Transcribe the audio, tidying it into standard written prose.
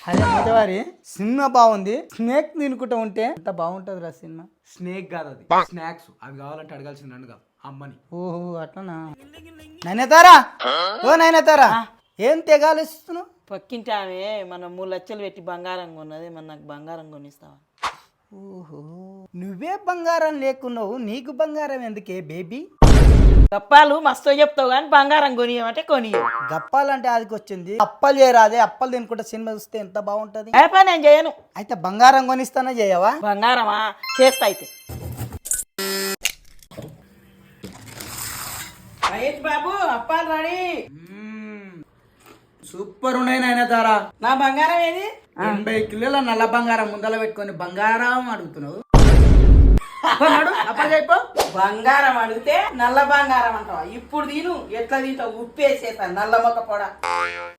అదే మొదవారి సినిమా బాగుంది. స్నేక్ తినుకుంటా ఉంటే ఎంత బాగుంటది రా సినిమా. స్నేక్ కాదు అది, స్నాక్స్. అవి కావాలంటే అడగాల్సింది నన్ను కాదు, అమ్మని. ఓహో అట్లనా. నైనతారా, ఓ నైనతారా, ఏం తెగాలిస్తున్నావు? పక్కింటి ఆమె మన 3 లక్షలు పెట్టి బంగారం కొన్నది, మన నాకు బంగారం కొనిస్తావా? ఓహో, నువ్వే బంగారం లేకున్నావు, నీకు బంగారం ఎందుకే బేబీ? గప్పాలు మస్తు చెప్తావు కానీ బంగారం కొనియమంటే కొనియ. గప్పాలంటే ఆదికి వచ్చింది. అప్పలు చేయరాదే? అప్పలు తినుకుంటే సినిమా చూస్తే ఎంత బాగుంటది. అయిపోయి నేను చేయను. అయితే బంగారం కొనిస్తానా చేయవా? బంగారమా చేస్తా అయితే. మహేష్ బాబు అప్పాలు రెడీ. సూపర్ ఉన్నాయి నైనతారా. నా బంగారం ఏది? 80 కిలోల నల్ల బంగారం ముందల పెట్టుకొని బంగారం అడుగుతున్నావు. అప్ప బంగారం అడిగితే నల్ల బంగారం అంటావా? ఇప్పుడు తిను, ఎట్లా తింటావు? ఉప్పేసేస్తా నల్ల మొక్క పొడ.